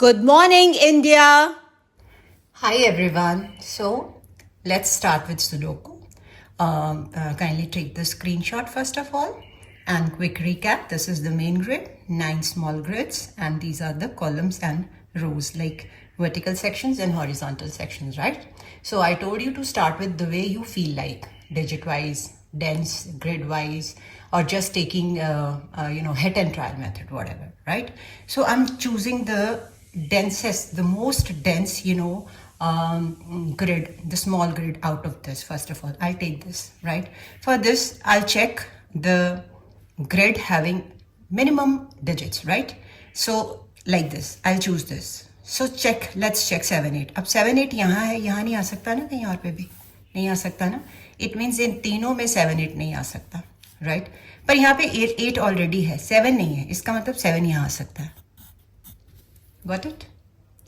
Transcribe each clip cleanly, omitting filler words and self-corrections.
Good morning, India. Hi everyone. So let's start with Sudoku. Kindly take the screenshot first of all and quick recap. This is the main grid, 9 small grids, and these are the columns and rows like vertical sections and horizontal sections, right? So I told you to start with the way you feel like, digit wise, dense, grid wise, or just taking hit and trial method, whatever, right? So I'm choosing the densest, the most dense, grid, the small grid out of this. First of all, I'll take this, right? For this, I'll check the grid having minimum digits, right? So like this, I'll choose this. So check, let's check 7 8. अब 7 8 यहाँ है, यहाँ नहीं आ सकता ना, कहीं और पे भी नहीं आ सकता ना. इट मीन्स इन तीनों में 7 8 नहीं आ सकता, राइट? पर यहाँ पे 8 8 ऑलरेडी है, 7 नहीं है. इसका मतलब 7 यहाँ आ सकता है. Got it?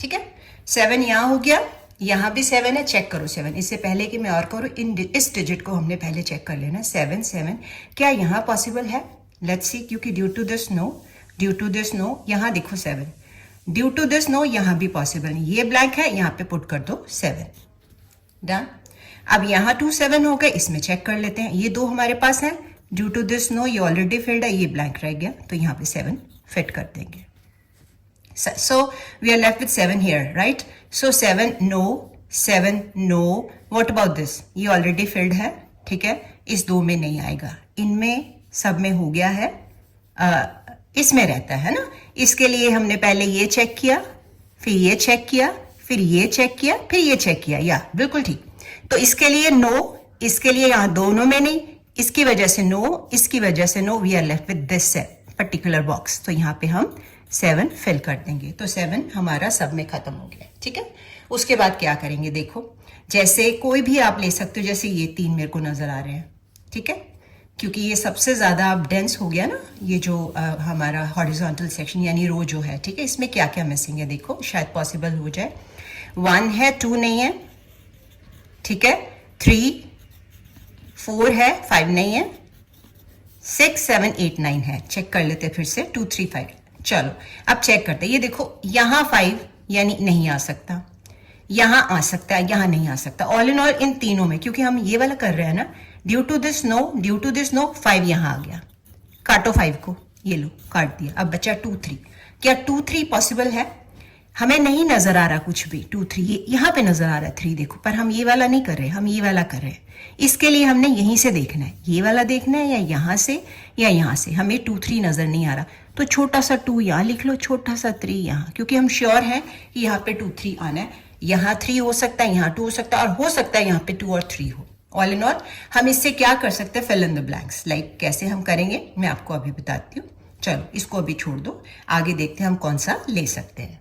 ठीक है, 7 यहाँ हो गया, यहाँ भी 7 है. चेक करो 7. इससे पहले कि मैं और करूँ, इस डिजिट को हमने पहले चेक कर लेना. 7 7 क्या यहाँ पॉसिबल है? Let's see. क्योंकि ड्यू टू दिस नो, यहाँ देखो 7. ड्यू टू दिस नो, यहाँ भी पॉसिबल नहीं. ये ब्लैंक है, यहाँ पे पुट कर दो 7. डन. अब यहाँ 2 7 हो गए, इसमें चेक कर लेते हैं. ये दो हमारे पास है. ड्यू टू दिस नो, ये ऑलरेडी फिल्ड है, ये ब्लैंक रह गया, तो यहाँ पे 7 फिट कर देंगे. So we are left with 7 here, right? So 7 no, 7 no. What about this? ये already filled है, ठीक है? इस दो में नहीं आएगा, इनमें सब में हो गया है. इसमें रहता है ना. इसके लिए हमने पहले ये चेक किया, फिर ये चेक किया, फिर ये चेक किया, फिर ये चेक किया. या बिल्कुल ठीक. तो इसके लिए नो, इसके लिए यहाँ दोनों में नहीं, इसकी वजह से नो, इसकी वजह से no. We are left with this particular box. तो यहाँ पे हम 7 फिल कर देंगे. तो 7 हमारा सब में खत्म हो गया, ठीक है? उसके बाद क्या करेंगे, देखो. जैसे कोई भी आप ले सकते हो, जैसे ये 3 मेरे को नजर आ रहे हैं, ठीक है? क्योंकि ये सबसे ज्यादा अब डेंस हो गया ना, ये जो हमारा हॉरिजॉन्टल सेक्शन यानी रो जो है, ठीक है? इसमें क्या क्या मिसिंग है, देखो, शायद पॉसिबल हो जाए. 1 है, 2 नहीं है, ठीक है? 3 4 है, 5 नहीं है, 6 7 8 9 है. चेक कर लेते फिर से. 2 3 5. चलो अब चेक करते हैं. ये देखो, यहाँ 5 यानी नहीं आ सकता, यहाँ आ सकता है, यहाँ नहीं आ सकता. ऑल इन ऑल इन तीनों में, क्योंकि हम ये वाला कर रहे हैं ना, ड्यू टू दिस नो, 5 यहाँ आ गया. काटो 5 को, ये लो काट दिया. अब बचा 2 3. क्या 2 3 पॉसिबल है? हमें नहीं नजर आ रहा कुछ भी. 2 3 ये यहाँ पे नजर आ रहा है 3, देखो. पर हम ये वाला नहीं कर रहे, हम ये वाला कर रहे हैं. इसके लिए हमने यहीं से देखना है, ये वाला देखना है, या यहाँ से या यहाँ से. हमें 2 3 नजर नहीं आ रहा, तो छोटा सा 2 यहाँ लिख लो, छोटा सा 3 यहाँ, क्योंकि हम श्योर हैं कि यहाँ पे 2 3 आना है. यहाँ 3 हो सकता है, यहाँ 2 हो सकता है, और हो सकता है यहाँ पे 2 और 3 हो. ऑल इन ऑल हम इससे क्या कर सकते हैं, fill in the blanks. Like कैसे हम करेंगे मैं आपको अभी बताती हूँ. चलो इसको अभी छोड़ दो, आगे देखते हैं हम कौन सा ले सकते हैं.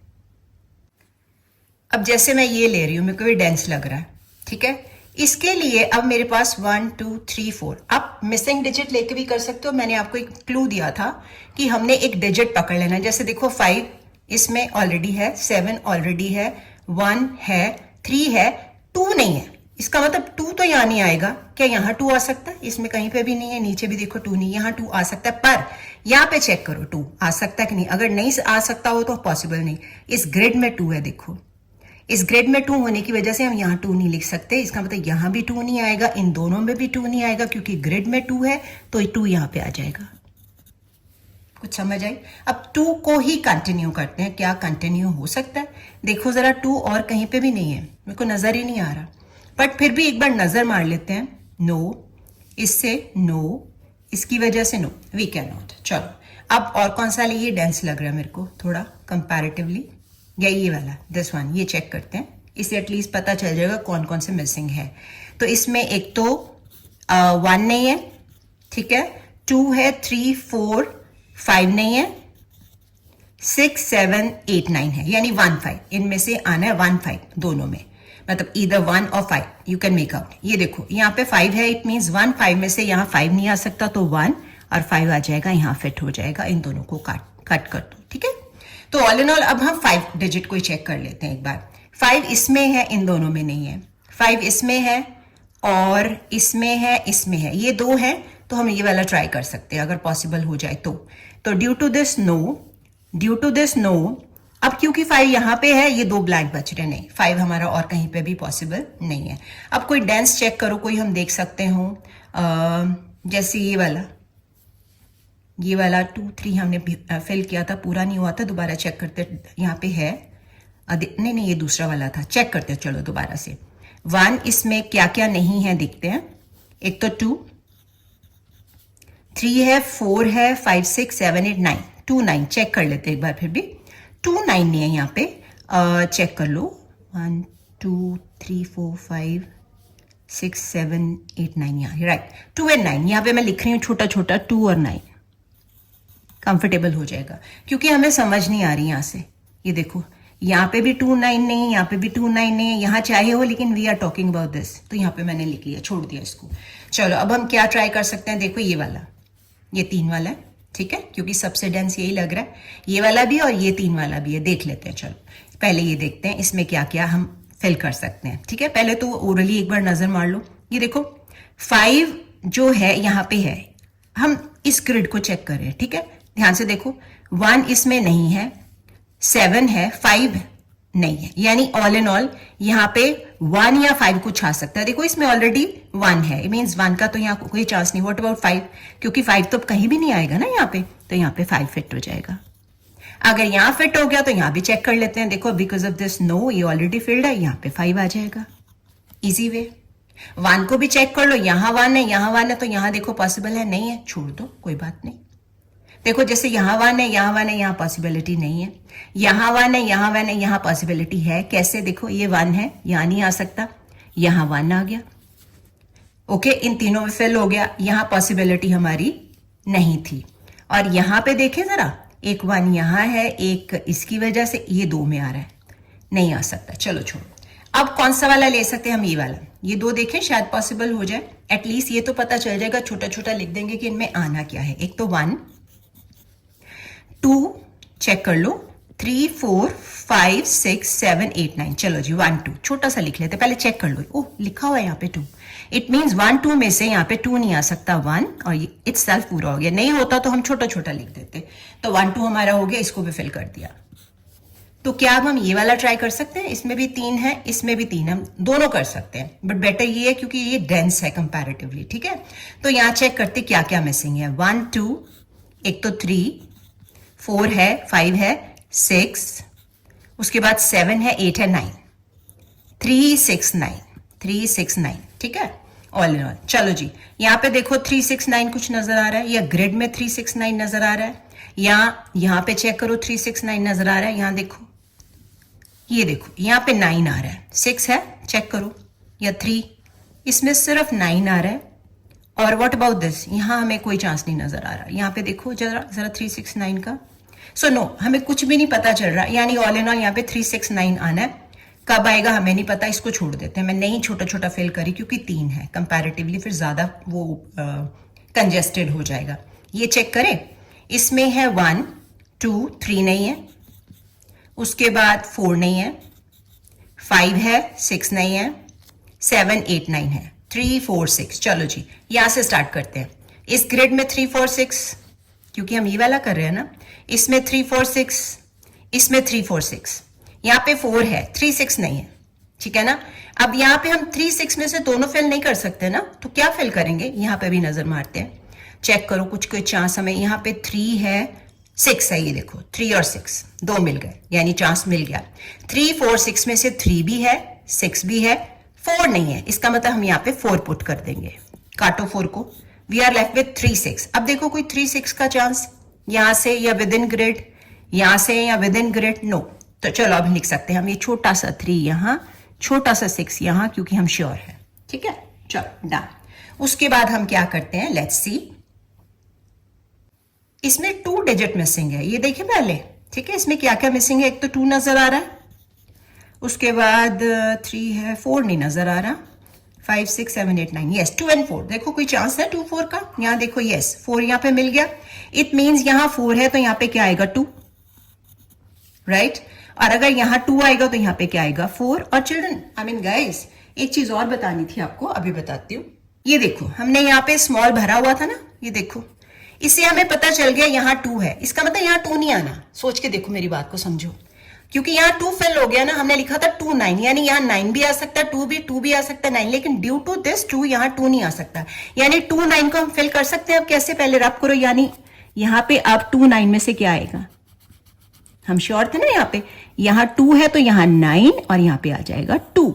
अब जैसे मैं ये ले रही हूँ, मेरे को भी डेंस लग रहा है, ठीक है? इसके लिए अब मेरे पास 1 2 3 4. आप मिसिंग डिजिट लेके भी कर सकते हो. मैंने आपको एक क्लू दिया था कि हमने एक डिजिट पकड़ लेना है. जैसे देखो 5 इसमें ऑलरेडी है, 7 ऑलरेडी है, 1 है, 3 है, 2 नहीं है. इसका मतलब 2 तो यहाँ नहीं आएगा. क्या यहाँ 2 आ सकता है? इसमें कहीं पे भी नहीं है. नीचे भी देखो 2 नहीं, यहाँ 2 आ सकता है. पर यहाँ पे चेक करो 2 आ सकता है कि नहीं. अगर नहीं आ सकता हो तो पॉसिबल नहीं. इस ग्रिड में 2 है, देखो. इस ग्रिड में 2 होने की वजह से हम यहाँ 2 नहीं लिख सकते. इसका मतलब यहाँ भी 2 नहीं आएगा, इन दोनों में भी 2 नहीं आएगा, क्योंकि ग्रिड में 2 है, तो 2 यहाँ पे आ जाएगा. कुछ समझ आई? अब 2 को ही कंटिन्यू करते हैं. क्या कंटिन्यू हो सकता है? देखो जरा, 2 और कहीं पे भी नहीं है, मेरे को नजर ही नहीं आ रहा. बट फिर भी एक बार नजर मार लेते हैं. नो, इससे नो, इसकी वजह से नो, वी कैन नॉट. चलो अब और कौन सा लिए डेंस लग रहा है मेरे को थोड़ा कंपैरेटिवली, या ये वाला, दिस वन. ये चेक करते हैं, इससे एटलीस्ट पता चल जाएगा कौन कौन से मिसिंग है. तो इसमें एक तो 1 नहीं है, ठीक है? 2 है, 3 4 5 नहीं है, 6 7 8 9 है, यानी 1 5. इनमें से आना है 1 5 दोनों में, मतलब इधर 1 और 5. You can make out. ये देखो यहाँ पे 5 है, इट मीन्स 1 5 में से यहाँ 5 नहीं आ सकता, तो 1 और 5 आ जाएगा, यहाँ फिट हो जाएगा. इन दोनों को कट कर दो, ठीक है? तो ऑल इन ऑल अब हम 5 डिजिट को चेक कर लेते हैं एक बार. 5 इसमें है, इन दोनों में नहीं है. 5 इसमें है और इसमें है, इसमें है. ये 2 है, तो हम ये वाला ट्राई कर सकते हैं अगर पॉसिबल हो जाए तो. ड्यू टू दिस नो, अब क्योंकि 5 यहाँ पे है, ये 2 ब्लैंक बच रहे, नहीं 5 हमारा और कहीं पे भी पॉसिबल नहीं है। अब कोई डेंस चेक करो, कोई हम देख सकते हो जैसे ये वाला 2 3 हमने फिल किया था, पूरा नहीं हुआ था, दोबारा चेक करते, यहाँ पे है नहीं ये दूसरा वाला था, चेक करते चलो दोबारा से। 1 इसमें क्या क्या नहीं है देखते हैं। एक तो 2, 3 है, 4 है, 5 6 7 8 9, 2 9 चेक कर लेते एक बार फिर भी। 2 9 नहीं है यहाँ पे, चेक कर लो। 1 2 3 4 5 6 7 8 9, यहाँ राइट 2 और 9, यहाँ पे मैं लिख रही हूँ छोटा छोटा 2 और 9, कंफर्टेबल हो जाएगा क्योंकि हमें समझ नहीं आ रही यहाँ से। ये देखो यहाँ पे भी 2 9 नहीं है, यहाँ पे भी 2 9 नहीं है, यहाँ चाहे हो लेकिन we are talking about this, तो यहाँ पे मैंने लिख लिया, छोड़ दिया इसको। चलो अब हम क्या ट्राई कर सकते हैं, देखो ये वाला, ये 3 वाला है, ठीक है, क्योंकि सबसे डेंस यही लग रहा है, ये वाला भी और ये 3 वाला भी है, देख लेते हैं। चलो पहले ये देखते हैं इसमें क्या क्या हम फिल कर सकते हैं, ठीक है। पहले तो ओरली एक बार नजर मार लो। ये देखो 5 जो है यहाँ पे है, हम इस ग्रिड को चेक करें, ठीक है, ध्यान से देखो। 1 इसमें नहीं है, 7 है, 5 नहीं है, यानी ऑल इन ऑल यहाँ पे 1 या 5 कुछ आ सकता है। देखो इसमें ऑलरेडी 1 है, इट मीन्स 1 का तो यहाँ कोई चांस नहीं। व्हाट अबाउट 5, क्योंकि 5 तो कहीं भी नहीं आएगा ना यहाँ पे, तो यहाँ पे 5 फिट हो जाएगा। अगर यहाँ फिट हो गया तो यहाँ भी चेक कर लेते हैं। देखो बिकॉज ऑफ दिस नो, ये ऑलरेडी फिल्ड है, यहाँ पे 5 आ जाएगा, इजी वे। 1 को भी चेक कर लो, यहाँ 1 है, यहाँ 1 है, तो यहाँ देखो पॉसिबल है, नहीं है, छोड़ दो, कोई बात नहीं। देखो जैसे यहाँ 1 है, यहाँ 1 है, यहाँ पॉसिबिलिटी नहीं है, यहाँ 1 है, यहाँ 1 है, यहाँ पॉसिबिलिटी है। कैसे, देखो ये 1 है, यहाँ नहीं आ सकता, यहाँ 1 आ गया, ओके, इन तीनों में फिल हो गया, यहाँ पॉसिबिलिटी हमारी नहीं थी। और यहाँ पे देखें जरा, एक 1 यहाँ है, एक इसकी वजह से ये 2 में आ रहा है, नहीं आ सकता, चलो छोड़ो। अब कौन सा वाला ले सकते हैं हम, ये वाला, ये 2 देखें शायद पॉसिबल हो जाए, एटलीस्ट ये तो पता चल जाएगा, छोटा छोटा लिख देंगे कि इनमें आना क्या है। एक तो 1 2 चेक कर लो, 3 4 5 6 7 8 9, चलो जी 1 2 छोटा सा लिख लेते, पहले चेक कर लो। ओह लिखा हुआ है यहाँ पे 2, इट मीन्स 1 2 में से यहाँ पे 2 नहीं आ सकता, 1, और ये इट्सेल्फ पूरा हो गया। नहीं होता तो हम छोटा छोटा लिख देते, तो 1 2 हमारा हो गया, इसको भी फिल कर दिया। तो क्या अब हम ये वाला ट्राई कर सकते हैं, इसमें भी 3 है, इसमें भी 3, हम दोनों कर सकते हैं, बट बेटर ये है क्योंकि ये डेंस है कंपैरेटिवली, ठीक है। तो यहाँ चेक करते क्या क्या मिसिंग है। 1 2, एक तो 3 4 है, 5 है, 6, उसके बाद 7 है, 8 है, 9, 3 6 9, 3 6 9, ठीक है, ऑल इन ऑल। चलो जी यहाँ पे देखो 3 6 9 कुछ नजर आ रहा है, या ग्रिड में 3 6 9 नजर आ रहा है, या यहाँ पे चेक करो 3 6 9 नजर आ रहा है, यहाँ देखो, ये देखो यहाँ पे 9 आ रहा है, 6 है, चेक करो, या 3, इसमें सिर्फ 9 आ रहा है। और व्हाट अबाउट दिस, यहाँ हमें कोई चांस नहीं नजर आ रहा, यहाँ पे देखो जरा जरा 3 6 9 का, सो नो हमें कुछ भी नहीं पता चल रहा, यानी ऑल इन ऑल यहाँ पे 3 6 9 आना है, कब आएगा हमें नहीं पता, इसको छोड़ देते हैं। मैं नहीं छोटा छोटा फिल करी क्योंकि 3 है, कंपैरेटिवली फिर ज्यादा वो कंजेस्टेड हो जाएगा। ये चेक करें, इसमें है 1 2 3 नहीं है, उसके बाद 4 नहीं है, 5 है, 6 नहीं है, 7 8 9 है, 3 4 6। चलो जी यहां से स्टार्ट करते हैं। इस ग्रिड में 3 4 6, क्योंकि हम ये वाला कर रहे हैं ना, इसमें 3 4 6, इसमें 3 4 6, यहाँ पे 4 है, 3 6 नहीं है, ठीक है ना। अब यहाँ पे हम 3 6 में से दोनों फिल नहीं कर सकते ना, तो क्या फिल करेंगे, यहाँ पे भी नजर मारते हैं, चेक करो कुछ कोई चांस हमें। यहाँ पे 3 है, 6 है, ये देखो 3 और 6 दो मिल गए, यानी चांस मिल गया। 3 4 6 में से 3 भी है, 6 भी है, 4 नहीं है, इसका मतलब हम यहाँ पे 4 पुट कर देंगे, काटो 4 को, वी आर लेफ्ट विथ 3 6। अब देखो कोई 3 6 का चांस यहां से, या विद इन ग्रिड, यहां से या विद इन ग्रिड, नो। तो चलो अब लिख सकते हैं हम, ये छोटा सा 3 यहां, छोटा सा 6 यहां, क्योंकि हम श्योर है, ठीक है। चलो डन। उसके बाद हम क्या करते हैं, लेट्स सी, इसमें 2 डिजिट मिसिंग है, ये देखिए पहले, ठीक है। इसमें क्या क्या मिसिंग है, एक तो 2 नजर आ रहा है, उसके बाद 3 है, 4 नहीं नजर आ रहा, 5 6 7 8 9, यस 2 and 4, देखो कोई चांस है 2 4 का, यहाँ देखो यस 4 यहाँ पे मिल गया, इट मीन्स यहाँ 4 है तो यहाँ पे क्या आएगा 2, राइट। और अगर यहाँ 2 आएगा तो यहाँ पे क्या आएगा 4। और चिल्ड्रन आई मीन गाइस, एक चीज और बतानी थी आपको, अभी बताती हूँ। ये देखो हमने यहाँ पे स्मॉल भरा हुआ था ना, ये देखो, इससे हमें पता चल गया यहाँ 2 है, इसका मतलब यहाँ 2 नहीं आना। सोच के देखो, मेरी बात को समझो, क्योंकि यहाँ 2 फिल हो गया ना, हमने लिखा था 2 9, यानी यहाँ 9 भी आ सकता है, 2 भी आ सकता है, 9, लेकिन ड्यू टू दिस 2 यहाँ 2 नहीं आ सकता, यानी 2 9 को हम फिल कर सकते हैं। अब कैसे, पहले रब करो, यानी यहाँ पे अब 2 9 में से क्या आएगा, हम श्योर थे ना यहाँ 2 है तो यहाँ 9 और यहाँ पे आ जाएगा 2,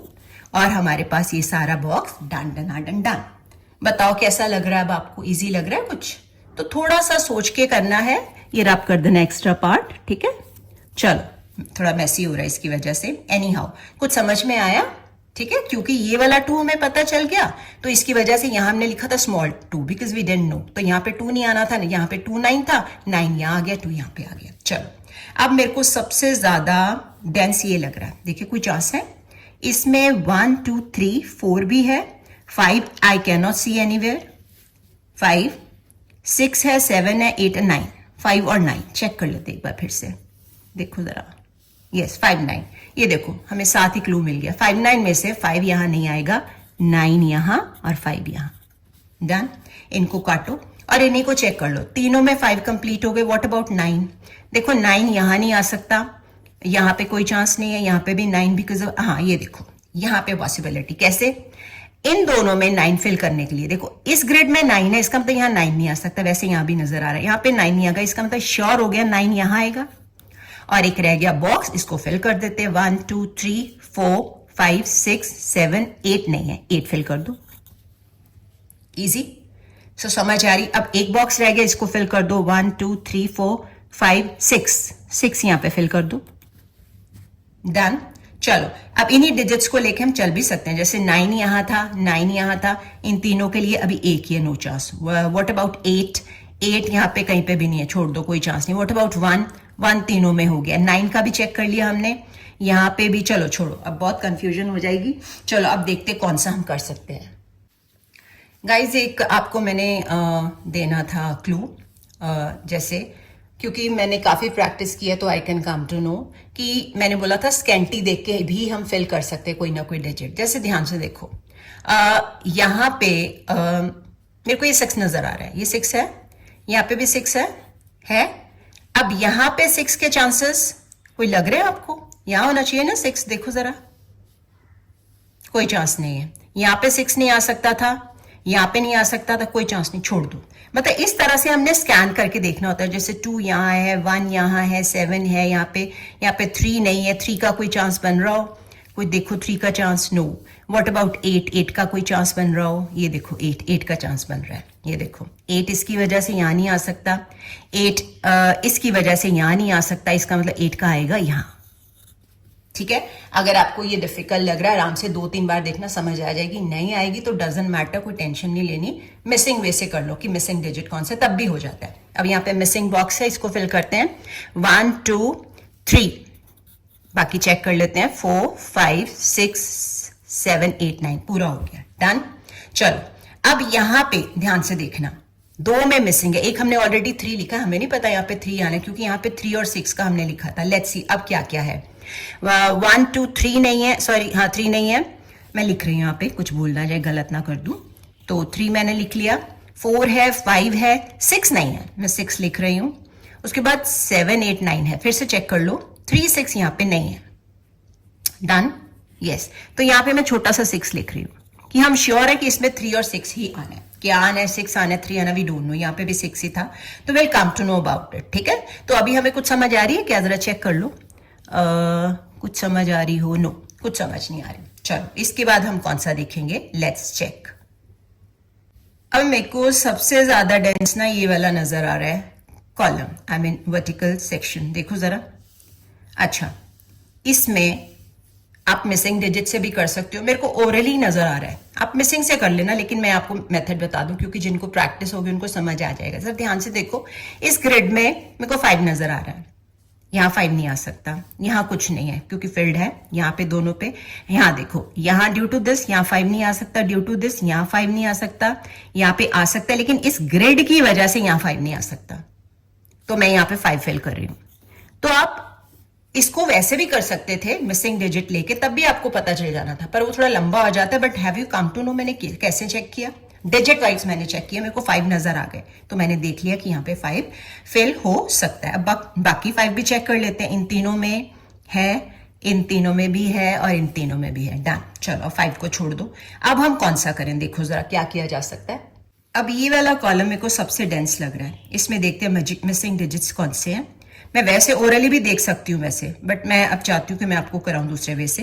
और हमारे पास ये सारा box done done done done. बताओ कैसा लग रहा है, अब आपको इजी लग रहा है कुछ? तो थोड़ा सा सोच के करना है, ये रब कर देना एक्स्ट्रा पार्ट, ठीक है। चलो थोड़ा मैसी हो रहा है इसकी वजह से, एनी हाउ कुछ समझ में आया, ठीक है। क्योंकि ये वाला 2 हमें पता चल गया तो इसकी वजह से यहाँ हमने लिखा था small 2 because we didn't know, तो यहाँ पे 2 नहीं आना था, यहाँ पे 2 9 था, 9 यहाँ आ गया, 2 यहाँ पे आ गया। चलो अब मेरे को सबसे ज्यादा डेंस ये लग रहा है, देखिए कोई चांस है इसमें 1 2 3 4 भी है, 5 I can not see anywhere, 5 6 है, 7 है, 8 9, 5 और 9 चेक कर लेते एक बार फिर से, देखो जरा, यस 5 9, ये देखो हमें साथ ही क्लू मिल गया। 5 9 में से 5 यहां नहीं आएगा, 9 यहां और 5 यहां, डन। इनको काटो और इन्हीं को चेक कर लो, तीनों में 5 कंप्लीट हो गए। व्हाट अबाउट 9, देखो 9 यहां नहीं आ सकता, यहां पे कोई चांस नहीं है, यहां पे भी 9 बिकॉज हाँ ये देखो यहां पे पॉसिबिलिटी, कैसे, इन दोनों में 9 फिल करने के लिए, देखो इस ग्रिड में 9 है, इसका मतलब यहाँ 9 नहीं आ सकता, वैसे यहां भी नजर आ रहा है, यहाँ पे 9 नहीं आएगा, इसका मतलब श्योर हो गया 9 यहां आएगा, और एक रह गया बॉक्स, इसको फिल कर देते हैं। 1 2 3 4 5 6 7 8 नहीं है, 8 फिल कर दो, इजी। सो समझ आ रही, अब एक बॉक्स रह गया, इसको फिल कर दो, 1 2 3 4 5 6 यहां पे फिल कर दो, डन। चलो अब इन्हीं डिजिट्स को लेके हम चल भी सकते हैं, जैसे 9 यहां था, 9 यहां था, इन तीनों के लिए अभी एक ही है, नो चांस। व्हाट अबाउट 8, 8 यहां पे कहीं पे भी नहीं है, छोड़ दो, कोई चांस नहीं। व्हाट अबाउट 1, 1 तीनों में हो गया, 9 का भी चेक कर लिया हमने, यहां पे भी, चलो छोड़ो अब बहुत कंफ्यूजन हो जाएगी। चलो अब देखते कौन सा हम कर सकते हैं। गाइज एक आपको मैंने देना था क्लू, जैसे क्योंकि मैंने काफी प्रैक्टिस की है तो I can come to know कि मैंने बोला था स्कैंटी देख के भी हम फिल कर सकते हैं कोई ना कोई डिजिट। जैसे ध्यान से देखो, यहाँ पे मेरे को ये 6 नजर आ रहा है, ये 6 है, यहाँ पे भी 6 है। अब यहाँ पे 6 के चांसेस कोई लग रहे हैं आपको, यहां होना चाहिए ना 6, देखो जरा, कोई चांस नहीं है, यहाँ पे 6 नहीं आ सकता था, यहाँ पे नहीं आ सकता था, कोई चांस नहीं, छोड़ दो। मतलब इस तरह से हमने स्कैन करके देखना होता है, जैसे 2 यहाँ है, 1 यहाँ है, 7 है, यहाँ पे 3 नहीं है, 3 का कोई चांस बन रहा हो, कोई देखो 3 का चांस, नो। व्हाट अबाउट 8, 8 का कोई चांस बन रहा हो, ये देखो 8 का चांस बन रहा है, ये देखो 8 इसकी वजह से यहाँ नहीं आ सकता, 8 इसकी वजह से यहाँ नहीं आ सकता, इसका मतलब 8 का आएगा यहाँ, ठीक है। अगर आपको ये डिफिकल्ट लग रहा है, आराम से 2-3 बार देखना, समझ आ जाएगी। नहीं आएगी तो डजंट मैटर, कोई टेंशन नहीं लेनी, मिसिंग वे से कर लो कि मिसिंग डिजिट कौन से, तब भी हो जाता है। अब यहाँ पे मिसिंग बॉक्स है, इसको फिल करते हैं, 1 2 3, बाकी चेक कर लेते हैं, 4 5 6 7 8 9, पूरा हो गया, डन। चलो अब यहाँ पे ध्यान से देखना, 2 में मिसिंग है, एक हमने ऑलरेडी 3 लिखा, हमें नहीं पता यहाँ पे 3 आना है, क्योंकि यहाँ पे 3 और 6 का हमने लिखा था। लेट्स सी अब क्या क्या है। 1 2 3 नहीं है, सॉरी हाँ 3 नहीं है, मैं लिख रही हूँ यहाँ पे, कुछ भूलना जाए, गलत ना कर दूं, तो 3 मैंने लिख लिया, 4 है, 5 है, 6 नहीं है, मैं 6 लिख रही हूँ। उसके बाद 7 8 9 है, फिर से चेक कर लो, 3 6 यहाँ पे नहीं है, डन, यस। तो यहाँ पे मैं छोटा सा 6 लिख रही हूँ कि हम श्योर है कि इसमें 3 और 6 ही आना है, क्या आना है, 6 आना है, 3 आना, वी डोंट नो। यहाँ पे भी 6 ही था, तो well come to know about it, ठीक है। तो अभी हमें कुछ समझ आ रही है क्या, जरा चेक कर लो, कुछ समझ आ रही हो, नो कुछ समझ नहीं आ रही। चलो इसके बाद हम कौन सा देखेंगे, लेट्स चेक। अब मेरे को सबसे ज्यादा डेंस ना ये वाला नजर आ रहा है, column, I mean vertical section, देखो जरा। अच्छा इसमें आप मिसिंग डिजिट से भी कर सकते हो, मेरे को ओरली नजर आ रहा है, आप मिसिंग से कर लेना, लेकिन मैं आपको मेथड बता दूं क्योंकि जिनको प्रैक्टिस होगी उनको समझ आ जाएगा। सर ध्यान से देखो, इस ग्रिड में मेरे को 5 नजर आ रहा है, यहाँ 5 नहीं आ सकता, यहाँ कुछ नहीं है क्योंकि फील्ड है, यहाँ पे दोनों पे, यहाँ देखो, यहाँ ड्यू टू दिस यहाँ 5 नहीं आ सकता, ड्यू टू दिस यहाँ 5 नहीं आ सकता, यहाँ पे आ सकता है, लेकिन इस ग्रिड की वजह से यहाँ 5 नहीं आ सकता, तो मैं यहाँ पे 5 फिल कर रही हूँ। तो आप इसको वैसे भी कर सकते थे मिसिंग डिजिट लेके, तब भी आपको पता चल जाना था, पर वो थोड़ा लंबा हो जाता है। But have you come to know मैंने कैसे चेक किया, डिजिट वाइज मैंने चेक किया, मेरे को 5 नजर आ गए, तो मैंने देख लिया कि यहाँ पे 5 फिल हो सकता है। अब बाकी 5 भी चेक कर लेते हैं, इन तीनों में है, इन तीनों में भी है और इन तीनों में भी है। डन। चलो 5 को छोड़ दो। अब हम कौन सा करें, देखो जरा क्या किया जा सकता है। अब ये वाला कॉलम मेरे को सबसे डेंस लग रहा है, इसमें देखते हैं मैजिक मिसिंग डिजिट्स कौन से हैं। मैं वैसे ओरली भी देख सकती हूँ वैसे, बट मैं अब चाहती हूँ कि मैं आपको कराऊं दूसरे वे से।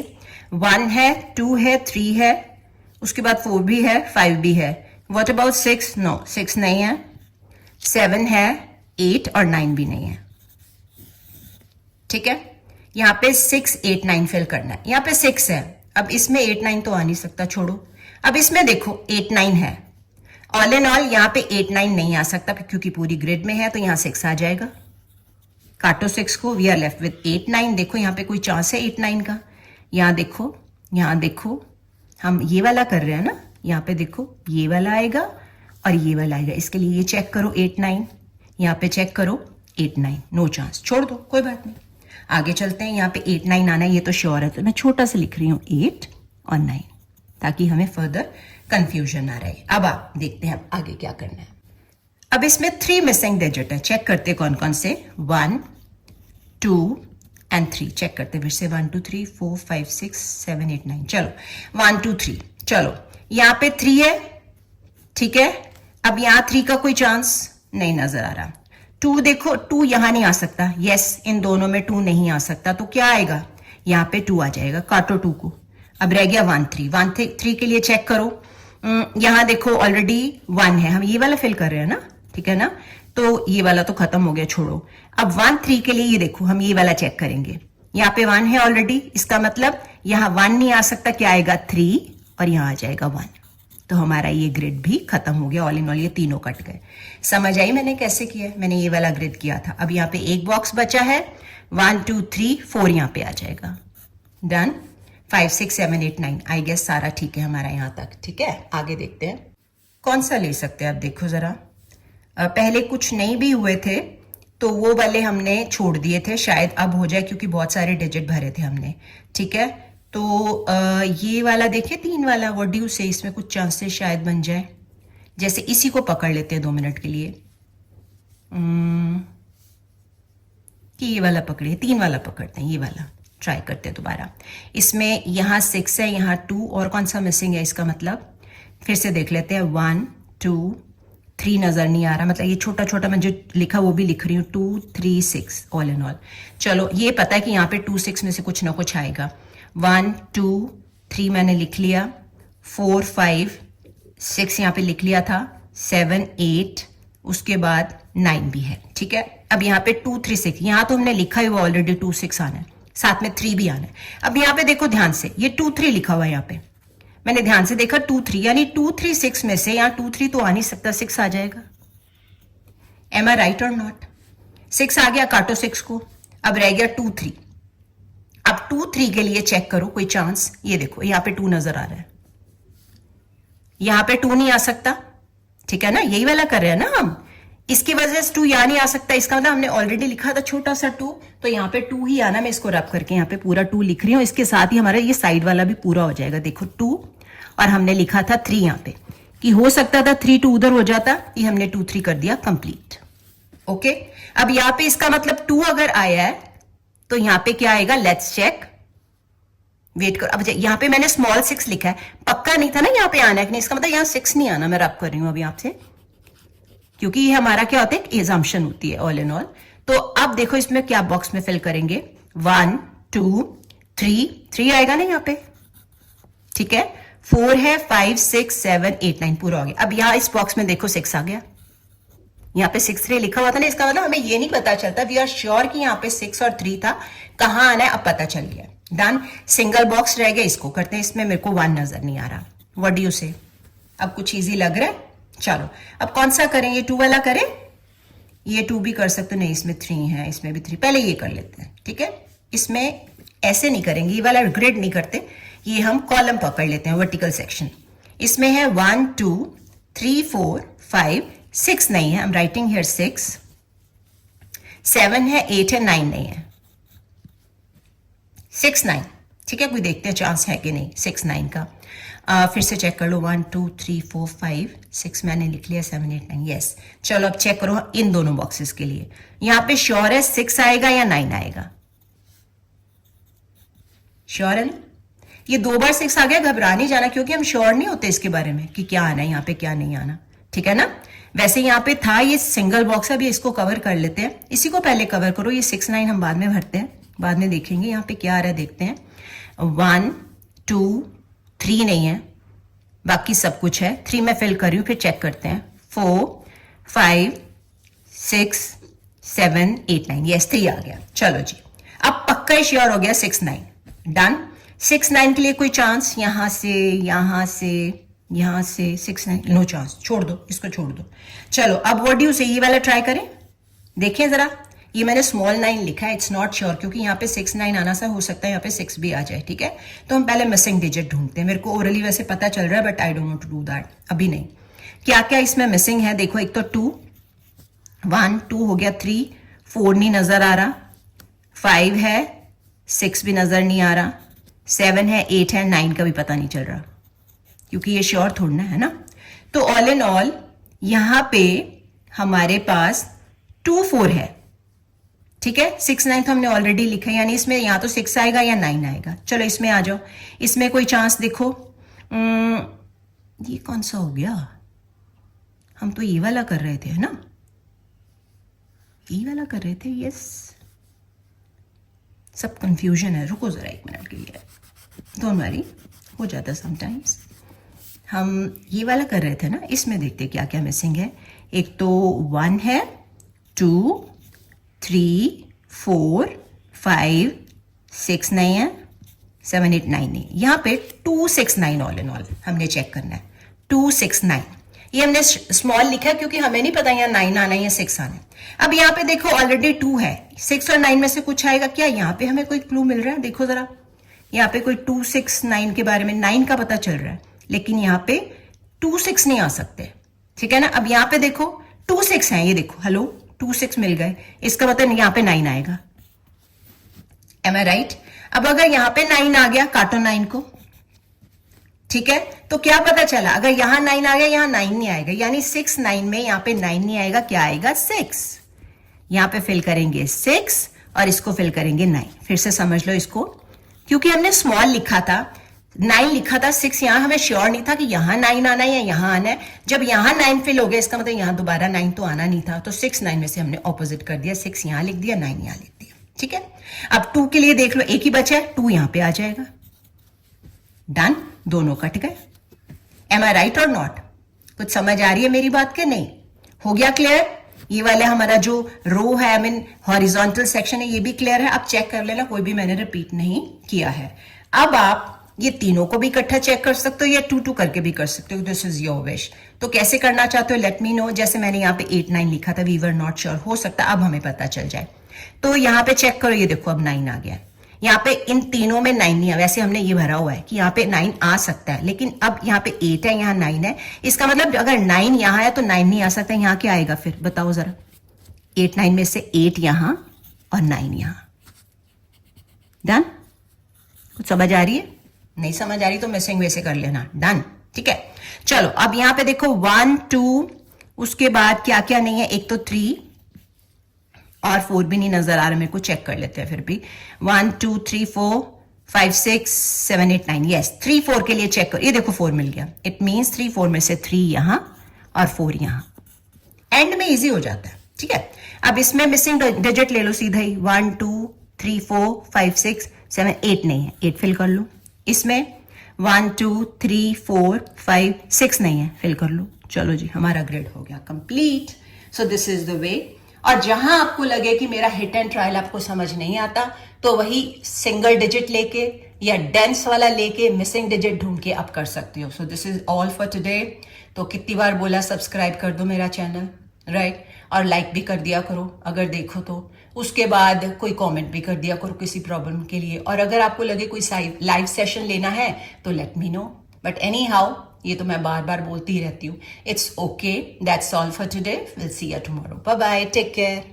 1 है, 2 है, 3 है, उसके बाद 4 भी है, 5 भी है। What about 6? नो, 6 नहीं है। 7 है, 8 और 9 भी नहीं है। ठीक है, यहाँ पे 6, 8, 9 फिल करना है। यहाँ पे 6 है, अब इसमें 8, 9 तो आ नहीं सकता, छोड़ो। अब इसमें देखो 8, 9 है। ऑल एंड ऑल यहाँ पे 8, 9 नहीं आ सकता क्योंकि पूरी ग्रिड में है, तो यहाँ 6 आ जाएगा। काटो 6 को, वी आर लेफ्ट विद 8, 9। देखो यहाँ पे कोई चांस है 8, 9 का? यहाँ देखो, यहाँ देखो, हम ये वाला कर रहे हैं ना, यहाँ पे देखो ये वाला आएगा और ये वाला आएगा। इसके लिए ये चेक करो 8, 9, यहाँ पे चेक करो 8, 9, नो चांस, छोड़ दो, कोई बात नहीं। आगे चलते हैं, यहाँ पे 8, 9 आना है, ये तो श्योर है, तो मैं छोटा सा लिख रही हूँ 8 और 9, ताकि हमें फर्दर कंफ्यूजन ना रहे। अब आप देखते हैं आगे क्या करना है। अब इसमें 3 मिसिंग डिजिट है, चेक करते कौन कौन से। 1, 2 एंड 3 चेक करते फिर से। 1, 2, 3, 4, 5, 6, 7, 8, 9। चलो 1, 2, 3, चलो यहाँ पे 3 है, ठीक है। अब यहाँ 3 का कोई चांस नहीं नजर आ रहा। 2 देखो, 2 यहां नहीं आ सकता। यस, इन दोनों में 2 नहीं आ सकता, तो क्या आएगा? यहाँ पे 2 आ जाएगा, काटो 2 को। अब रह गया 1, 3। 1, 3 के लिए चेक करो। यहाँ देखो ऑलरेडी 1 है, हम ये वाला फिल कर रहे हैं ना, ठीक है ना, तो ये वाला तो खत्म हो गया, छोड़ो। अब 1, 3 के लिए ये देखो, हम ये वाला चेक करेंगे। यहाँ पे 1 है ऑलरेडी, इसका मतलब यहाँ 1 नहीं आ सकता, क्या आएगा? 3 और यहाँ आ जाएगा 1। तो हमारा ये ग्रिड भी खत्म हो गया। ऑल इन ऑल ये तीनों कट गए। समझ आई मैंने कैसे किया? मैंने ये वाला ग्रिड किया था। अब यहाँ पे एक बॉक्स बचा है, 1, 2, 3, 4 यहाँ पे आ जाएगा। डन। 5, 6, 7, 8, 9, आई गेस सारा ठीक है हमारा यहाँ तक। ठीक है, आगे देखते हैं कौन सा ले सकते हैं। अब देखो जरा, पहले कुछ नहीं भी हुए थे तो वो वाले हमने छोड़ दिए थे, शायद अब हो जाए क्योंकि बहुत सारे डिजिट भरे थे हमने। ठीक है, तो ये वाला देखिए 3 वाला, व्हाट डू यू से, इसमें कुछ चांसेस शायद बन जाए। जैसे इसी को पकड़ लेते हैं 2 मिनट के लिए, कि ये वाला पकड़िए, 3 वाला पकड़ते हैं, ये वाला ट्राई करते हैं दोबारा। इसमें यहाँ 6 है, यहाँ 2 और कौन सा मिसिंग है इसका मतलब? फिर से देख लेते हैं। 1, 2, 3 नजर नहीं आ रहा, मतलब ये छोटा छोटा मैं जो लिखा वो भी लिख रही हूँ। 2, 3, 6 ऑल एंड ऑल। चलो ये पता है कि यहाँ पे 2, 6 में से कुछ ना कुछ आएगा। 1, 2, 3 मैंने लिख लिया, 4, 5, 6 यहाँ पे लिख लिया था, 7, 8, उसके बाद 9 भी है। ठीक है, अब यहाँ पे 2, 3, 6, यहाँ तो हमने लिखा है वो ऑलरेडी 2, 6 आना है, साथ में 3 भी आना है। अब यहाँ पे देखो ध्यान से, ये 2, 3 लिखा हुआ है यहाँ पे, मैंने ध्यान से देखा 2, 3, यानी 2, 3, 6 में से यहाँ 2, 3 तो आ नहीं सकता, 6 आ जाएगा। एम आई राइट और नॉट? 6 आ गया, काटो 6 को। अब रह गया 2, 3। अब 2, 3 के लिए चेक करो कोई चांस। ये देखो यहाँ पे 2 नजर आ रहा है, यहाँ पे 2 नहीं आ सकता। ठीक है ना, यही वाला कर रहे हैं ना हम, इसकी वजह से 2 यहाँ नहीं आ सकता। इसका मतलब हमने ऑलरेडी लिखा था छोटा सा 2, तो यहाँ पे 2 ही आना। मैं इसको रब करके यहाँ पे पूरा 2 लिख रही हूँ, इसके साथ ही हमारा ये साइड वाला भी पूरा हो जाएगा। देखो 2 और हमने लिखा था 3 यहाँ पे, कि हो सकता था 3, 2 उधर हो जाता, ये हमने 2, 3 कर दिया कंप्लीट। ओके, अब यहाँ पे इसका मतलब 2 अगर आया है तो यहाँ पे क्या आएगा? लेट्स चेक, वेट करो। अब यहाँ पे मैंने स्मॉल 6 लिखा है, पक्का नहीं था ना यहाँ पे आना है, इसका मतलब यहाँ 6 नहीं आना। मैं रब कर रही हूँ अभी आपसे, क्योंकि ये हमारा क्या होता है, एजम्पशन होती है ऑल इन ऑल। तो अब देखो इसमें क्या बॉक्स में फिल करेंगे। 1, 2, 3 आएगा ना यहाँ पे, ठीक है। 4 है, 5, 6, 7, 8, 9 पूरा हो गया। अब यहाँ इस बॉक्स में देखो 6 आ गया, यहाँ पे 6, 3 लिखा हुआ था ना, इसका मतलब हमें ये नहीं पता चलता, वी आर श्योर कि यहाँ पे 6 और 3 था, कहाँ आना है अब पता चल गया। डन। सिंगल बॉक्स रह गया, इसको करते हैं। इसमें मेरे को 1 नजर नहीं आ रहा, व्हाट डू यू से? अब कुछ इजी लग रहा है? चलो अब कौन सा करें? ये 2 वाला करें, ये 2 भी कर सकते नहीं, इसमें 3 है, इसमें भी 3, पहले ये कर लेते हैं। ठीक है, इसमें ऐसे नहीं करेंगे, ये वाला ग्रिड नहीं करते, ये हम कॉलम पकड़ लेते हैं, वर्टिकल सेक्शन। इसमें है 1, 2, 3, 4, 5, 6 नहीं है, आई एम राइटिंग हियर 6, 7 है, 8 है, 9 नहीं है, 6, 9। ठीक है, कोई देखते हैं चांस है कि नहीं 6, 9 का। फिर से चेक कर लो। 1, 2, 3, 4, 5, 6 मैंने लिख लिया, 7, 8, 9, यस। चलो अब चेक करो इन दोनों बॉक्सेस के लिए, यहाँ पे श्योर है 6 आएगा या 9 आएगा? श्योर है ना? ये 2 बार 6 आ गया, घबरा नहीं जाना, क्योंकि हम श्योर नहीं होते इसके बारे में कि क्या आना है यहाँ पे, क्या नहीं आना, ठीक है ना? वैसे यहाँ पे था ये सिंगल बॉक्स, अभी इसको कवर कर लेते हैं, इसी को पहले कवर करो। ये 6 9 हम बाद में भरते हैं, बाद में देखेंगे यहाँ पे क्या आ रहा है, देखते हैं। 1 2 3 नहीं है, बाकी सब कुछ है। 3 मैं फिल कर रही हूँ, फिर चेक करते हैं। 4 5 6 7 8 9, यस 3 आ गया। चलो जी, अब पक्का श्योर हो गया 6 9, डन। 6 9 के लिए कोई चांस? यहां से यहां से यहां से 6 9, नो चांस, छोड़ दो, इसको छोड़ दो। चलो अब व्हाट डू यू से, ये वाला ट्राई करें, देखें जरा। ये मैंने स्मॉल 9 लिखा है, इट्स नॉट श्योर, क्योंकि यहाँ पे 6 9 आना सा हो सकता है, यहाँ पे 6 भी आ जाए, ठीक है? तो हम पहले मिसिंग डिजिट ढूंढते हैं। मेरे को ओरली वैसे पता चल रहा है, but I don't want to do that, अभी नहीं। क्या क्या इसमें मिसिंग है देखो। एक तो 2 1 2 हो गया, 3 4 नहीं नजर आ रहा, 5 है, 6 भी नजर नहीं आ रहा, 7 है, 8 है, 9 का भी पता नहीं चल रहा, क्योंकि ये श्योर थोड़ा है ना। तो ऑल इन ऑल यहां पे हमारे पास 2 4 है, ठीक है? 6 9 तो हमने ऑलरेडी लिखा है, यानी इसमें या तो 6 आएगा या 9 आएगा। चलो इसमें आ जाओ, इसमें कोई चांस देखो। ये कौन सा हो गया? हम तो ये वाला कर रहे थे, है ना? ये वाला कर रहे थे, यस। सब कंफ्यूजन है, रुको जरा 1 मिनट के लिए, डोंट वरी, हो जाता समटाइम्स। हम ये वाला कर रहे थे ना, इसमें देखते क्या क्या मिसिंग है। एक तो 1 है, 2 3 4 5 6 नहीं है, 7 8 9 नहीं। यहाँ पे 2 6 9 ऑल इन ऑल हमने चेक करना है। 2 6 9 ये हमने स्मॉल लिखा है, क्योंकि हमें नहीं पता यहाँ 9 आना है या 6 आना है। अब यहाँ पे देखो ऑलरेडी 2 है, 6 और 9 में से कुछ आएगा क्या? यहाँ पे हमें कोई क्लू मिल रहा है, देखो जरा। यहाँ पे कोई 2 6 9 के बारे में, 9 का पता चल रहा है, लेकिन यहाँ पे 2 6 नहीं आ सकते, ठीक है ना? अब यहाँ पे देखो 2 6 है, ये देखो, हेलो 2 6 मिल गए, इसका मतलब यहाँ पे 9 आएगा। एम आई राइट? अब अगर यहाँ पे 9 आ गया, काटो 9 को, ठीक है? तो क्या पता चला, अगर यहां 9 आ गया, यहां 9 नहीं आएगा, यानी 6 9 में यहाँ पे 9 नहीं आएगा, क्या आएगा? 6। यहां पे फिल करेंगे 6 और इसको फिल करेंगे 9। फिर से समझ लो इसको, क्योंकि हमने स्मॉल लिखा था, 9 लिखा था, 6 यहां हमें श्योर नहीं था कि यहां 9 आना है या यहां आना है। जब यहां 9 फिल हो गया, इसका मतलब यहां दोबारा 9 तो आना नहीं था, तो 6 9 में से हमने ऑपोजिट कर दिया, 6 यहां लिख दिया, 9 यहां लिख दिया, ठीक है? अब 2 के लिए देख लो, एक ही बचा है, 2 यहां पे आ जाएगा, डन, दोनों कट गए। एम आई राइट और नॉट? कुछ समझ आ रही है मेरी बात के नहीं? हो गया क्लियर? ये वाला हमारा जो रो है, आई मीन हॉरिजॉन्टल सेक्शन है, ये भी क्लियर है। आप चेक कर लेना, कोई भी मैंने रिपीट नहीं किया है। अब आप ये तीनों को भी इकट्ठा चेक कर सकते हो या 2 2 करके भी कर सकते हो, दिस इज योर विश। तो कैसे करना चाहते हो, लेट मी नो। जैसे मैंने यहाँ पे 8 9 लिखा था, वी वर नॉट श्योर, हो सकता है अब हमें पता चल जाए। तो यहाँ पे चेक करो, ये देखो अब 9 आ गया। यहाँ पे इन तीनों में 9 नहीं है, वैसे हमने ये भरा हुआ है कि यहाँ पे 9 आ सकता है, लेकिन अब यहाँ पे 8 है, यहाँ 9 है। इसका मतलब अगर 9 यहाँ है तो 9 नहीं आ सकता, यहाँ क्या आएगा फिर बताओ जरा? 8 9 में से 8 यहाँ और 9 यहाँ, डन? कुछ समझ आ रही है? नहीं समझ आ रही तो मिसिंग वैसे कर लेना, डन, ठीक है? चलो अब यहाँ पे देखो 1 2, उसके बाद क्या क्या नहीं है, एक तो 3 और 4 भी नहीं नजर आ रहा मेरे को, चेक कर लेते हैं फिर भी। 1 2 3 4 5 6 7 8 9, यस 3 4 के लिए चेक कर, ये देखो 4 मिल गया, इट मीन्स 3 4 में से 3 यहां और 4 यहां, एंड में इजी हो जाता है, ठीक है? अब इसमें मिसिंग डिजिट ले लो सीधा ही, 1 2 3 4 5 6 7 8 नहीं है, 8 फिल कर लो। इसमें 1 2 3 4 5 6 नहीं है, फिल कर लो। चलो जी, हमारा ग्रेड हो गया complete. So this is the way. और जहां आपको लगे कि मेरा हिट एंड ट्रायल आपको समझ नहीं आता, तो वही सिंगल डिजिट लेके या डेंस वाला लेके मिसिंग डिजिट ढूंढ के आप कर सकते हो। So this is all for today. तो कितनी बार बोला सब्सक्राइब कर दो मेरा चैनल, राइट? और लाइक भी कर दिया करो अगर देखो तो। उसके बाद कोई कमेंट भी कर दिया करो किसी प्रॉब्लम के लिए। और अगर आपको लगे कोई लाइव सेशन लेना है तो let me know. But anyhow, ये तो मैं बार बार बोलती ही रहती हूँ, it's okay. That's all for today, will see you tomorrow. Bye bye, take care.